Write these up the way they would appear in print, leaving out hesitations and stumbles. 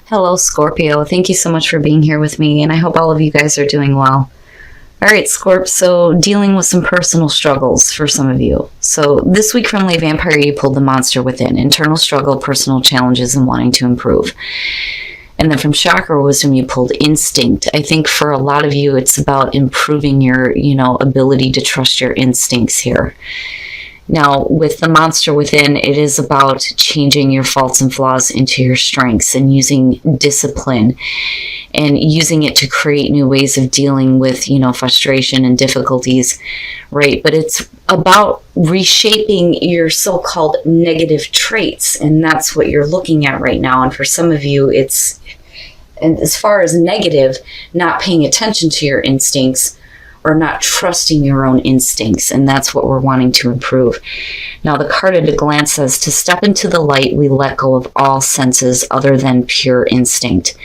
Hello, Scorpio. Thank you so much for being here with me, and I hope all of you guys are doing well. All right, Scorp, so dealing with some personal struggles for some of you. So this week from Lay Vampire, you pulled the monster within, internal struggle, personal challenges, and wanting to improve. And then from Chakra Wisdom, you pulled instinct. I think for a lot of you, it's about improving your, ability to trust your instincts here. Now, with the monster within, it is about changing your faults and flaws into your strengths and using discipline and using it to create new ways of dealing with, frustration and difficulties, right? But it's about reshaping your so-called negative traits, and that's what you're looking at right now. And for some of you, it's, and as far as negative, not paying attention to your instincts, or not trusting your own instincts, and that's what we're wanting to improve. Now, the card at a glance says, to step into the light, we let go of all senses other than pure instinct.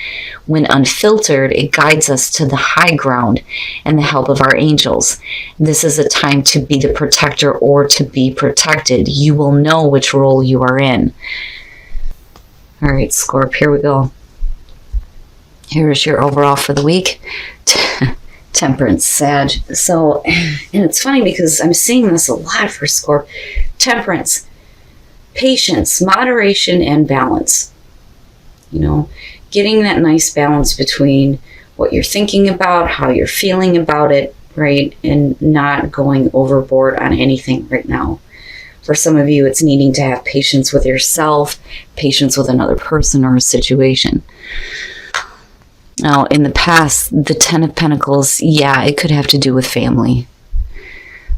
When unfiltered, it guides us to the high ground and the help of our angels. This is a time to be the protector or to be protected. You will know which role you are in. All right, Scorp, here we go. Here is your overall for the week. Temperance, Sag. So, and it's funny because I'm seeing this a lot for Scorp. Temperance, patience, moderation, and balance. Getting that nice balance between what you're thinking about, how you're feeling about it, right? And not going overboard on anything right now. For some of you, it's needing to have patience with yourself, patience with another person or a situation. Now, in the past, the Ten of Pentacles, it could have to do with family.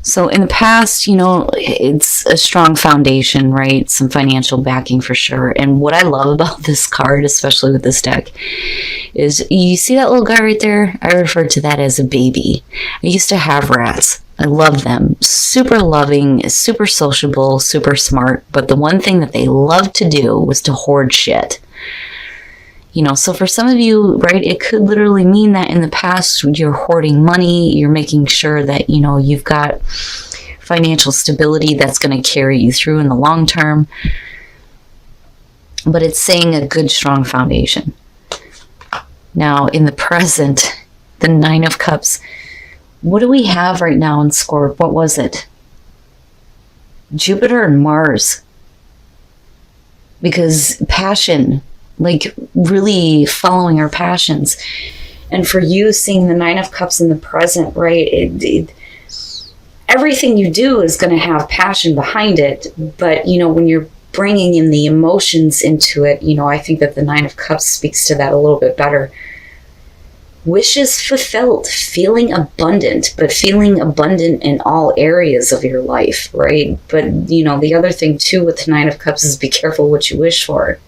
So in the past, it's a strong foundation, right? Some financial backing for sure. And what I love about this card, especially with this deck, is you see that little guy right there? I refer to that as a baby. I used to have rats. I love them. Super loving, super sociable, super smart. But the one thing that they loved to do was to hoard shit. So for some of you, right, it could literally mean that in the past you're hoarding money, you're making sure that, you've got financial stability that's going to carry you through in the long term. But it's saying a good, strong foundation. Now, in the present, the Nine of Cups, what do we have right now in Scorp? What was it? Jupiter and Mars. Because passion, like really following our passions. And for you, seeing the Nine of Cups in the present, right, everything you do is going to have passion behind it. But, when you're bringing in the emotions into it, I think that the Nine of Cups speaks to that a little bit better. Wishes fulfilled, feeling abundant, but feeling abundant in all areas of your life, right? But, the other thing too with the Nine of Cups is be careful what you wish for,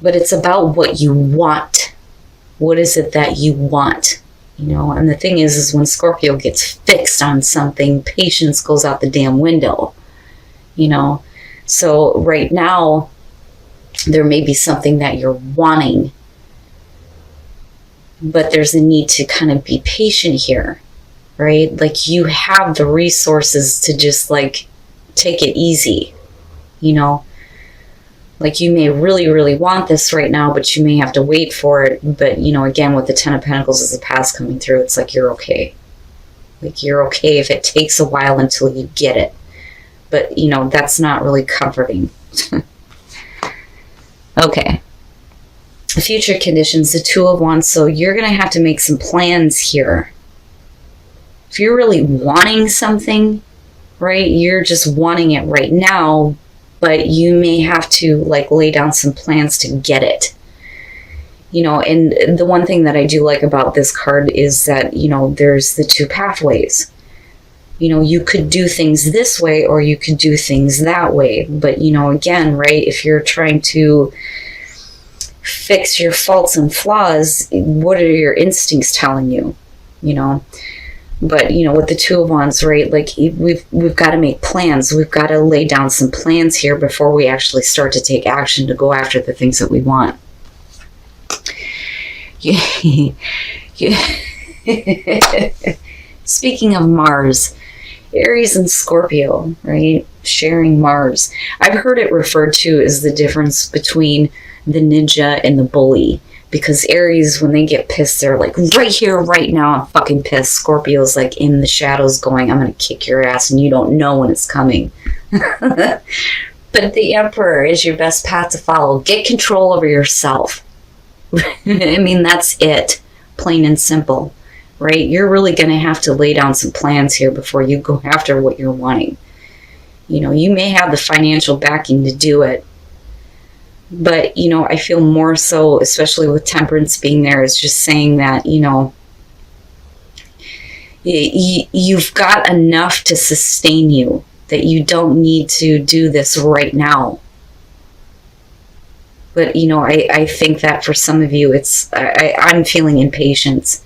But it's about what you want. What is it that you want? And the thing is when Scorpio gets fixed on something, patience goes out the damn window. So right now, there may be something that you're wanting, but there's a need to kind of be patient here, right? Like you have the resources to just like take it easy, Like you may really, really want this right now, but you may have to wait for it. But, again, with the Ten of Pentacles as the past coming through, it's like you're okay. Like you're okay if it takes a while until you get it. But, that's not really comforting. Okay. Future conditions, the Two of Wands. So you're going to have to make some plans here. If you're really wanting something, right, you're just wanting it right now, but you may have to like lay down some plans to get it. And the one thing that I do like about this card is that, there's the two pathways. You could do things this way or you could do things that way. But, again, right, if you're trying to fix your faults and flaws, what are your instincts telling you? But, with the Two of Wands, right, like we've got to make plans. We've got to lay down some plans here before we actually start to take action to go after the things that we want. Speaking of Mars, Aries and Scorpio, right? Sharing Mars. I've heard it referred to as the difference between the ninja and the bully. Because Aries, when they get pissed, they're like, right here, right now, I'm fucking pissed. Scorpio's like in the shadows going, I'm going to kick your ass and you don't know when it's coming. But the Emperor is your best path to follow. Get control over yourself. I mean, that's it. Plain and simple. Right? You're really going to have to lay down some plans here before you go after what you're wanting. You know, you may have the financial backing to do it. But, you know, I feel more so, especially with Temperance being there, is just saying that, you know, you've got enough to sustain you, that you don't need to do this right now. But, you know, I think that for some of you, I'm feeling impatience.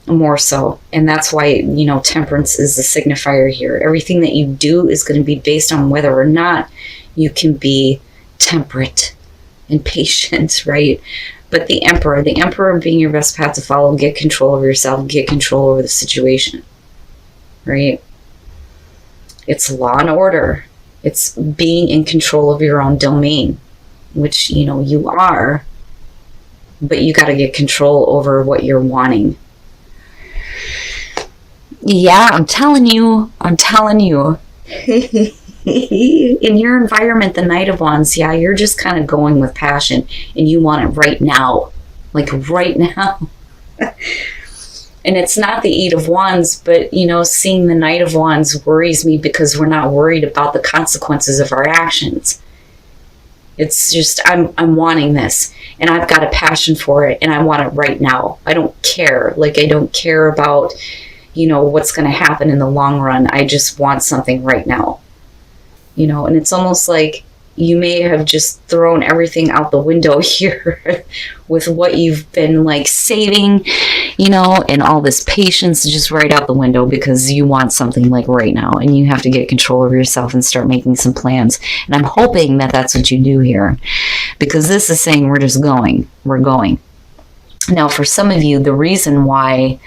More so. And that's why, you know, Temperance is the signifier here. Everything that you do is going to be based on whether or not you can be temperate and patient, right? But the Emperor being your best path to follow, get control over yourself, get control over the situation, right? It's law and order. It's being in control of your own domain, which, you know, you are, but you got to get control over what you're wanting. Yeah, I'm telling you. In your environment, the Knight of Wands, yeah, you're just kind of going with passion and you want it right now. Like right now. And it's not the Eight of Wands, but, you know, seeing the Knight of Wands worries me because we're not worried about the consequences of our actions. It's just, I'm wanting this and I've got a passion for it and I want it right now. I don't care. Like, I don't care about, you know, what's going to happen in the long run. I just want something right now. You know, and it's almost like you may have just thrown everything out the window here with what you've been like saving, you know, and all this patience just right out the window because you want something like right now and you have to get control over yourself and start making some plans. And I'm hoping that that's what you do here, because this is saying we're just going. We're going. Now, for some of you, the reason why,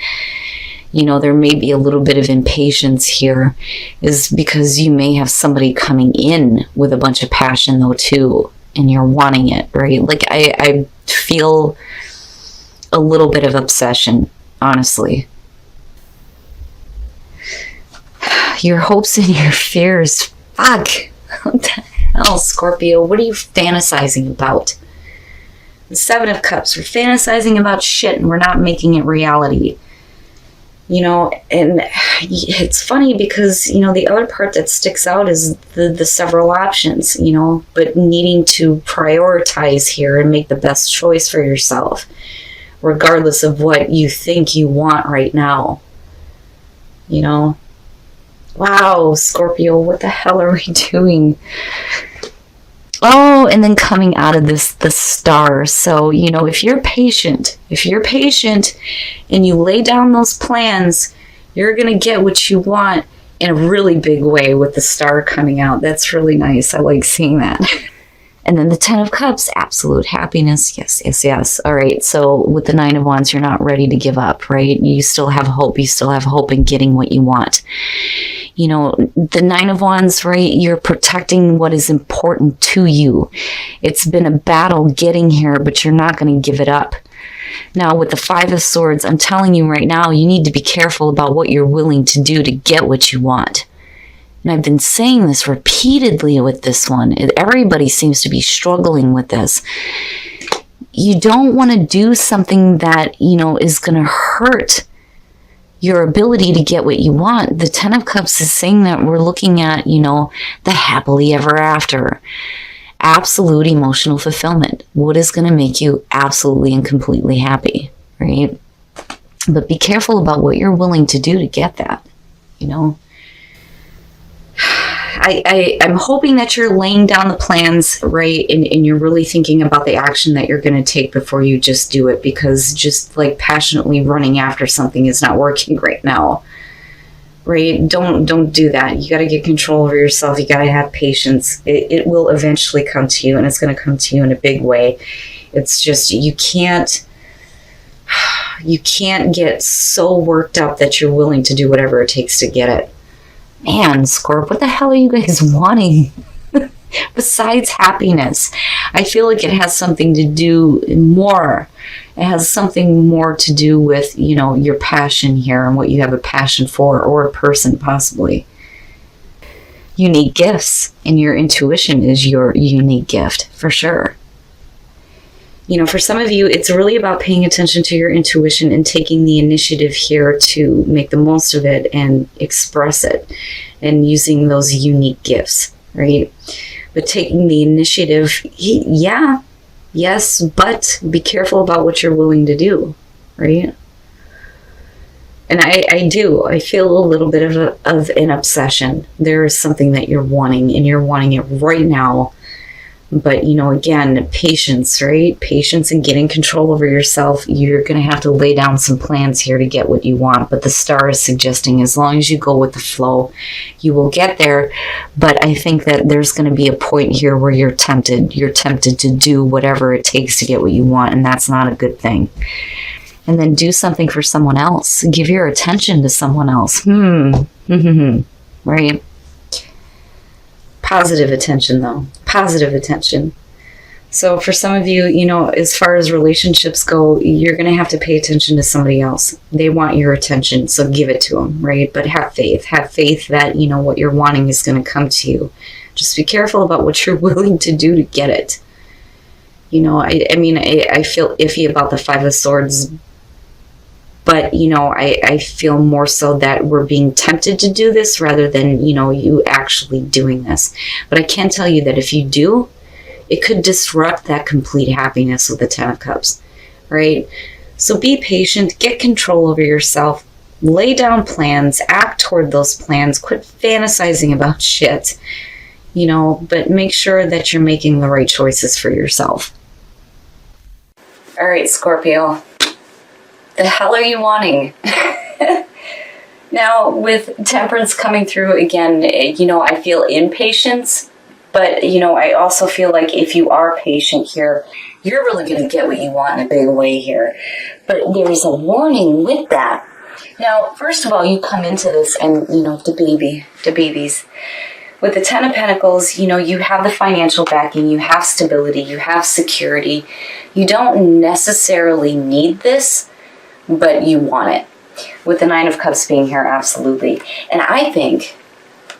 you know, there may be a little bit of impatience here is because you may have somebody coming in with a bunch of passion though too, and you're wanting it, right? Like I feel a little bit of obsession, honestly. Your hopes and your fears. Fuck. What the hell, Scorpio? What are you fantasizing about? The Seven of Cups. We're fantasizing about shit and we're not making it reality. You know, and it's funny because, you know, the other part that sticks out is the several options, you know, but needing to prioritize here and make the best choice for yourself, regardless of what you think you want right now. You know, wow, Scorpio, what the hell are we doing? Oh, and then coming out of this, the Star. So, you know, if you're patient and you lay down those plans, you're going to get what you want in a really big way with the Star coming out. That's really nice. I like seeing that. And then the Ten of Cups, absolute happiness. Yes, yes, yes. All right. So with the Nine of Wands, you're not ready to give up, right? You still have hope. You still have hope in getting what you want. You know, the Nine of Wands, right? You're protecting what is important to you. It's been a battle getting here, but you're not going to give it up. Now, with the Five of Swords, I'm telling you right now, you need to be careful about what you're willing to do to get what you want. And I've been saying this repeatedly with this one. Everybody seems to be struggling with this. You don't want to do something that, you know, is going to hurt your ability to get what you want. The Ten of Cups is saying that we're looking at, you know, the happily ever after. Absolute emotional fulfillment. What is going to make you absolutely and completely happy, right? But be careful about what you're willing to do to get that, you know? I'm hoping that you're laying down the plans, right? And you're really thinking about the action that you're going to take before you just do it, because just like passionately running after something is not working right now, right? Don't do that. You got to get control over yourself. You got to have patience. It will eventually come to you, and it's going to come to you in a big way. It's just, you can't get so worked up that you're willing to do whatever it takes to get it. Man, Scorp, what the hell are you guys wanting? Besides happiness, I feel like it has something to do more. It has something more to do with, your passion here and what you have a passion for, or a person possibly. Unique gifts, and your intuition is your unique gift for sure. For some of you, it's really about paying attention to your intuition and taking the initiative here to make the most of it and express it, and using those unique gifts, right? But taking the initiative, yes, but be careful about what you're willing to do, right? And I feel a little bit of an obsession. There is something that you're wanting, and you're wanting it right now. But, again, patience, right? Patience and getting control over yourself. You're going to have to lay down some plans here to get what you want. But the star is suggesting as long as you go with the flow, you will get there. But I think that there's going to be a point here where you're tempted. You're tempted to do whatever it takes to get what you want. And that's not a good thing. And then do something for someone else. Give your attention to someone else. Right? Positive attention, though. Positive attention. So for some of you, as far as relationships go, you're going to have to pay attention to somebody else. They want your attention, so give it to them, right? But have faith. Have faith that, what you're wanting is going to come to you. Just be careful about what you're willing to do to get it. I feel iffy about the Five of Swords, but, I feel more so that we're being tempted to do this rather than, you actually doing this. But I can tell you that if you do, it could disrupt that complete happiness with the Ten of Cups, right? So be patient, get control over yourself, lay down plans, act toward those plans, quit fantasizing about shit, but make sure that you're making the right choices for yourself. All right, Scorpio. The hell are you wanting? Now, with Temperance coming through again, I feel impatience, but, I also feel like if you are patient here, you're really going to get what you want in a big way here. But there is a warning with that. Now, first of all, you come into this and, the babies. With the Ten of Pentacles, you have the financial backing, you have stability, you have security. You don't necessarily need this, but you want it. With the Nine of Cups being here, absolutely. And I think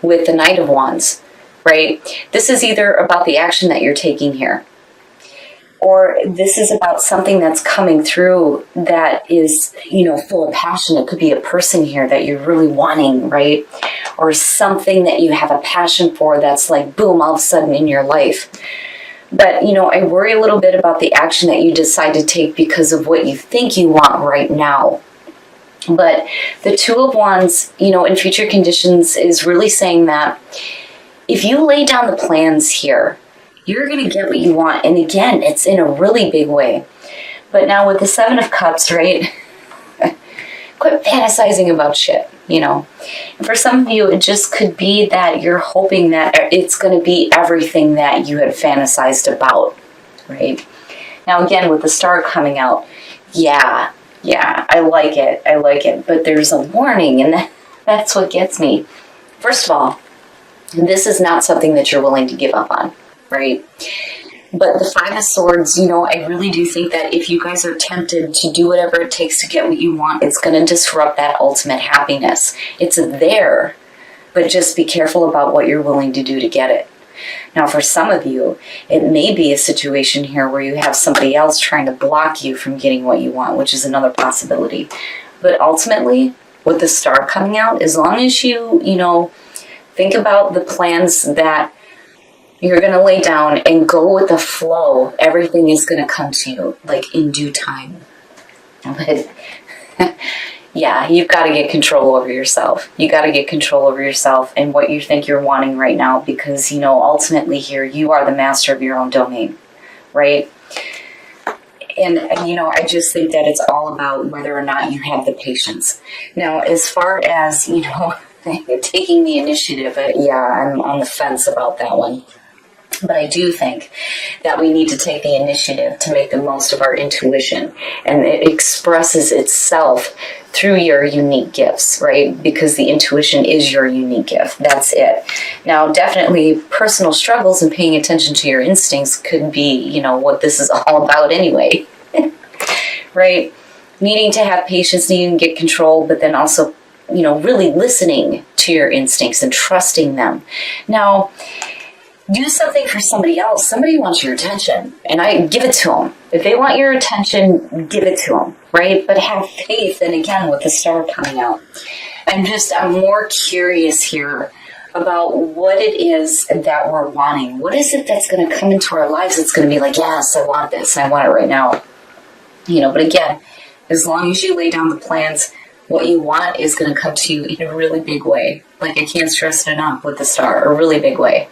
with the Knight of Wands, right, this is either about the action that you're taking here, or this is about something that's coming through that is, full of passion. It could be a person here that you're really wanting, right? Or something that you have a passion for that's like, boom, all of a sudden in your life. But, I worry a little bit about the action that you decide to take because of what you think you want right now. But the Two of Wands, in future conditions is really saying that if you lay down the plans here, you're going to get what you want. And again, it's in a really big way. But now with the Seven of Cups, right? Quit fantasizing about shit, And for some of you, it just could be that you're hoping that it's going to be everything that you had fantasized about, right? Now, again, with the Star coming out, yeah, I like it. But there's a warning, and that's what gets me. First of all, this is not something that you're willing to give up on, right? But the Five of Swords, I really do think that if you guys are tempted to do whatever it takes to get what you want, it's going to disrupt that ultimate happiness. It's there, but just be careful about what you're willing to do to get it. Now, for some of you, it may be a situation here where you have somebody else trying to block you from getting what you want, which is another possibility. But ultimately, with the Star coming out, as long as you, think about the plans that you're going to lay down and go with the flow, everything is going to come to you, like, in due time. But, yeah, you've got to get control over yourself. You got to get control over yourself and what you think you're wanting right now because, ultimately here, you are the master of your own domain, right? And, I just think that it's all about whether or not you have the patience. Now, as far as, taking the initiative, I'm on the fence about that one. But I do think that we need to take the initiative to make the most of our intuition. And it expresses itself through your unique gifts, right? Because the intuition is your unique gift. That's it. Now, definitely personal struggles and paying attention to your instincts could be, you know, what this is all about anyway. Right? Needing to have patience, needing to get control, but then also, you know, really listening to your instincts and trusting them. Now, do something for somebody else. Somebody wants your attention, and I give it to them. If they want your attention, give it to them, right? But have faith. And again, with the star coming out, I'm more curious here about what it is that we're wanting. What is it that's going to come into our lives that's going to be like, yes, I want this, I want it right now. You know, but again, as long as you lay down the plans, what you want is going to come to you in a really big way. Like, I can't stress it enough with the star, a really big way.